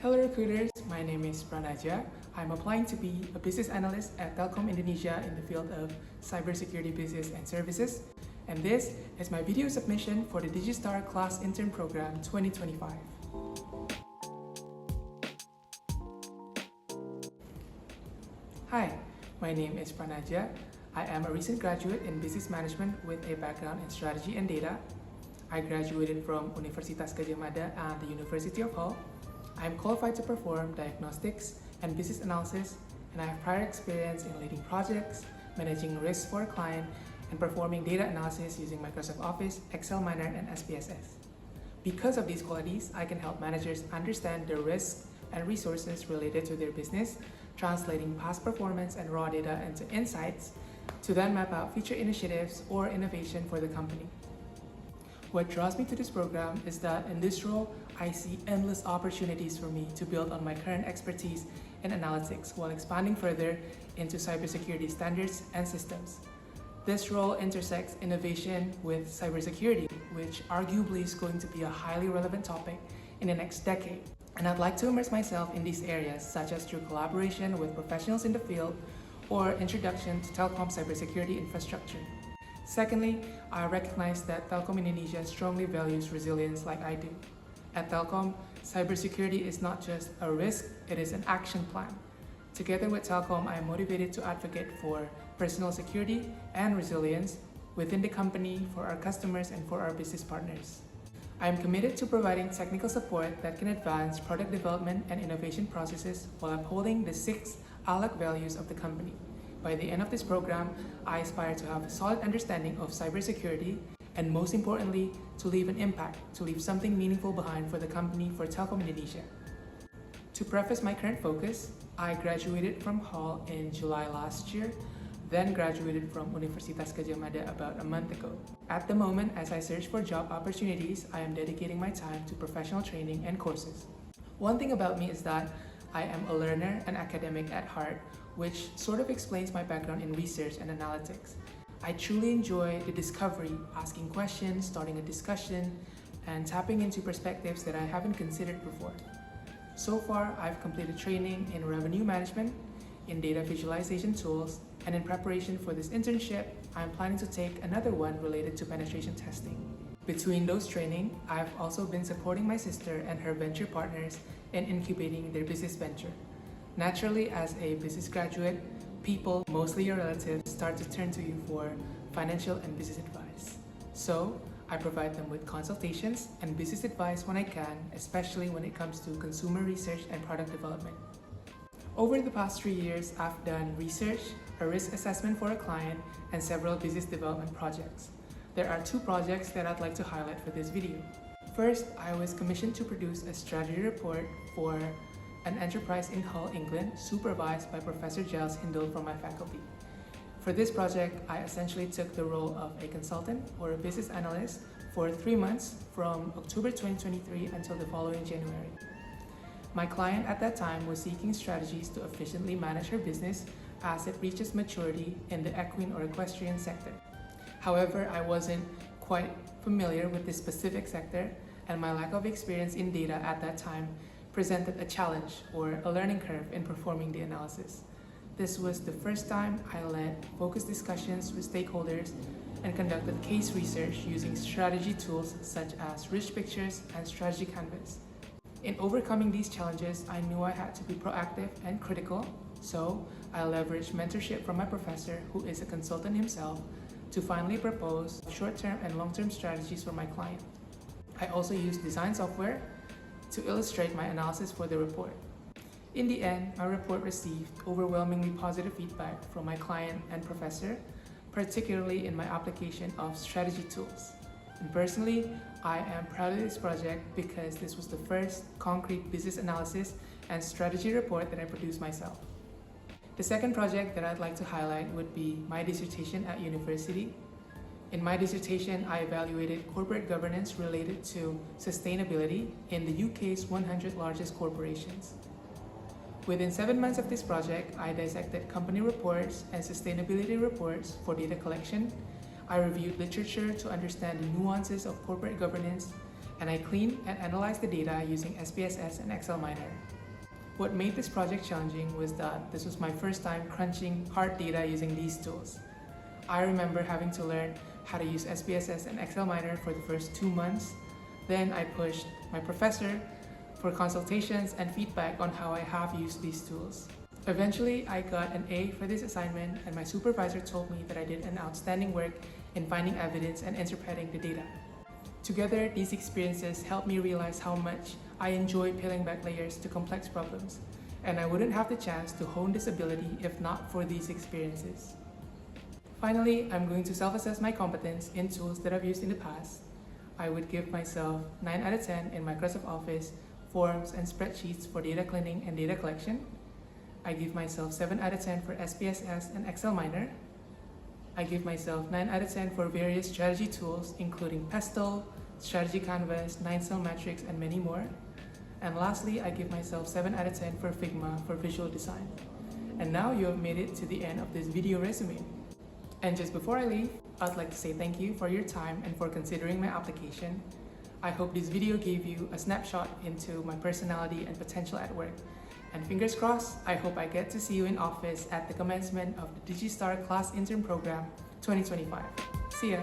Hello recruiters, my name is Pranaja. I'm applying to be a business analyst at Telkom Indonesia in the field of cybersecurity business and services. And this is my video submission for the Digistar Class Intern Program 2025. Hi, my name is Pranaja. I am a recent graduate in business management with a background in strategy and data. I graduated from Universitas Gadjah Mada and the University of Hull. I am qualified to perform diagnostics and business analysis, and I have prior experience in leading projects, managing risks for a client, and performing data analysis using Microsoft Office, Excel Miner, and SPSS. Because of these qualities, I can help managers understand the risks and resources related to their business, translating past performance and raw data into insights to then map out future initiatives or innovation for the company. What draws me to this program is that in this role, I see endless opportunities for me to build on my current expertise in analytics while expanding further into cybersecurity standards and systems. This role intersects innovation with cybersecurity, which arguably is going to be a highly relevant topic in the next decade. And I'd like to immerse myself in these areas, such as through collaboration with professionals in the field or introduction to telecom cybersecurity infrastructure. Secondly, I recognize that Telkom Indonesia strongly values resilience like I do. At Telkom, cybersecurity is not just a risk, it is an action plan. Together with Telkom, I am motivated to advocate for personal security and resilience within the company, for our customers, and for our business partners. I am committed to providing technical support that can advance product development and innovation processes while upholding the 6 ALAC values of the company. By the end of this program, I aspire to have a solid understanding of cybersecurity and, most importantly, to leave an impact, to leave something meaningful behind for the company, for Telkom Indonesia. To preface my current focus, I graduated from Hull in July last year, then graduated from Universitas Gadjah Mada about a month ago. At the moment, as I search for job opportunities, I am dedicating my time to professional training and courses. One thing about me is that I am a learner and academic at heart, which sort of explains my background in research and analytics. I truly enjoy the discovery, asking questions, starting a discussion, and tapping into perspectives that I haven't considered before. So far, I've completed training in revenue management, in data visualization tools, and in preparation for this internship, I'm planning to take another one related to penetration testing. Between those training, I've also been supporting my sister and her venture partners in incubating their business venture. Naturally, as a business graduate, people, mostly your relatives, start to turn to you for financial and business advice. So, I provide them with consultations and business advice when I can, especially when it comes to consumer research and product development. Over the past 3 years, I've done research, a risk assessment for a client, and several business development projects. There are 2 projects that I'd like to highlight for this video. First, I was commissioned to produce a strategy report for an enterprise in Hull, England, supervised by Professor Giles Hindle from my faculty. For this project, I essentially took the role of a consultant or a business analyst for 3 months from October 2023 until the following January. My client at that time was seeking strategies to efficiently manage her business as it reaches maturity in the equine or equestrian sector. However, I wasn't quite familiar with this specific sector, and my lack of experience in data at that time presented a challenge or a learning curve in performing the analysis. This was the first time I led focused discussions with stakeholders and conducted case research using strategy tools such as Rich Pictures and Strategy Canvas. In overcoming these challenges, I knew I had to be proactive and critical, so I leveraged mentorship from my professor, who is a consultant himself, to finally propose short-term and long-term strategies for my client. I also used design software to illustrate my analysis for the report. In the end, my report received overwhelmingly positive feedback from my client and professor, particularly in my application of strategy tools. And personally, I am proud of this project because this was the first concrete business analysis and strategy report that I produced myself. The second project that I'd like to highlight would be my dissertation at university. In my dissertation, I evaluated corporate governance related to sustainability in the UK's 100 largest corporations. Within 7 months of this project, I dissected company reports and sustainability reports for data collection. I reviewed literature to understand the nuances of corporate governance and I cleaned and analyzed the data using SPSS and Excel Miner. What made this project challenging was that this was my first time crunching hard data using these tools. I remember having to learn how to use SPSS and Excel Miner for the first 2 months. Then I pushed my professor for consultations and feedback on how I have used these tools. Eventually, I got an A for this assignment, and my supervisor told me that I did an outstanding work in finding evidence and interpreting the data. Together, these experiences helped me realize how much I enjoy peeling back layers to complex problems, and I wouldn't have the chance to hone this ability if not for these experiences. Finally, I'm going to self-assess my competence in tools that I've used in the past. I would give myself 9 out of 10 in Microsoft Office, forms and spreadsheets for data cleaning and data collection. I give myself 7 out of 10 for SPSS and Excel Miner. I give myself 9 out of 10 for various strategy tools, including Pestle, Strategy Canvas, 9-cell metrics, and many more. And lastly, I give myself 7 out of 10 for Figma for visual design. And now you have made it to the end of this video resume. And just before I leave, I'd like to say thank you for your time and for considering my application. I hope this video gave you a snapshot into my personality and potential at work. And fingers crossed, I hope I get to see you in office at the commencement of the Digistar Class Intern Program 2025. See ya!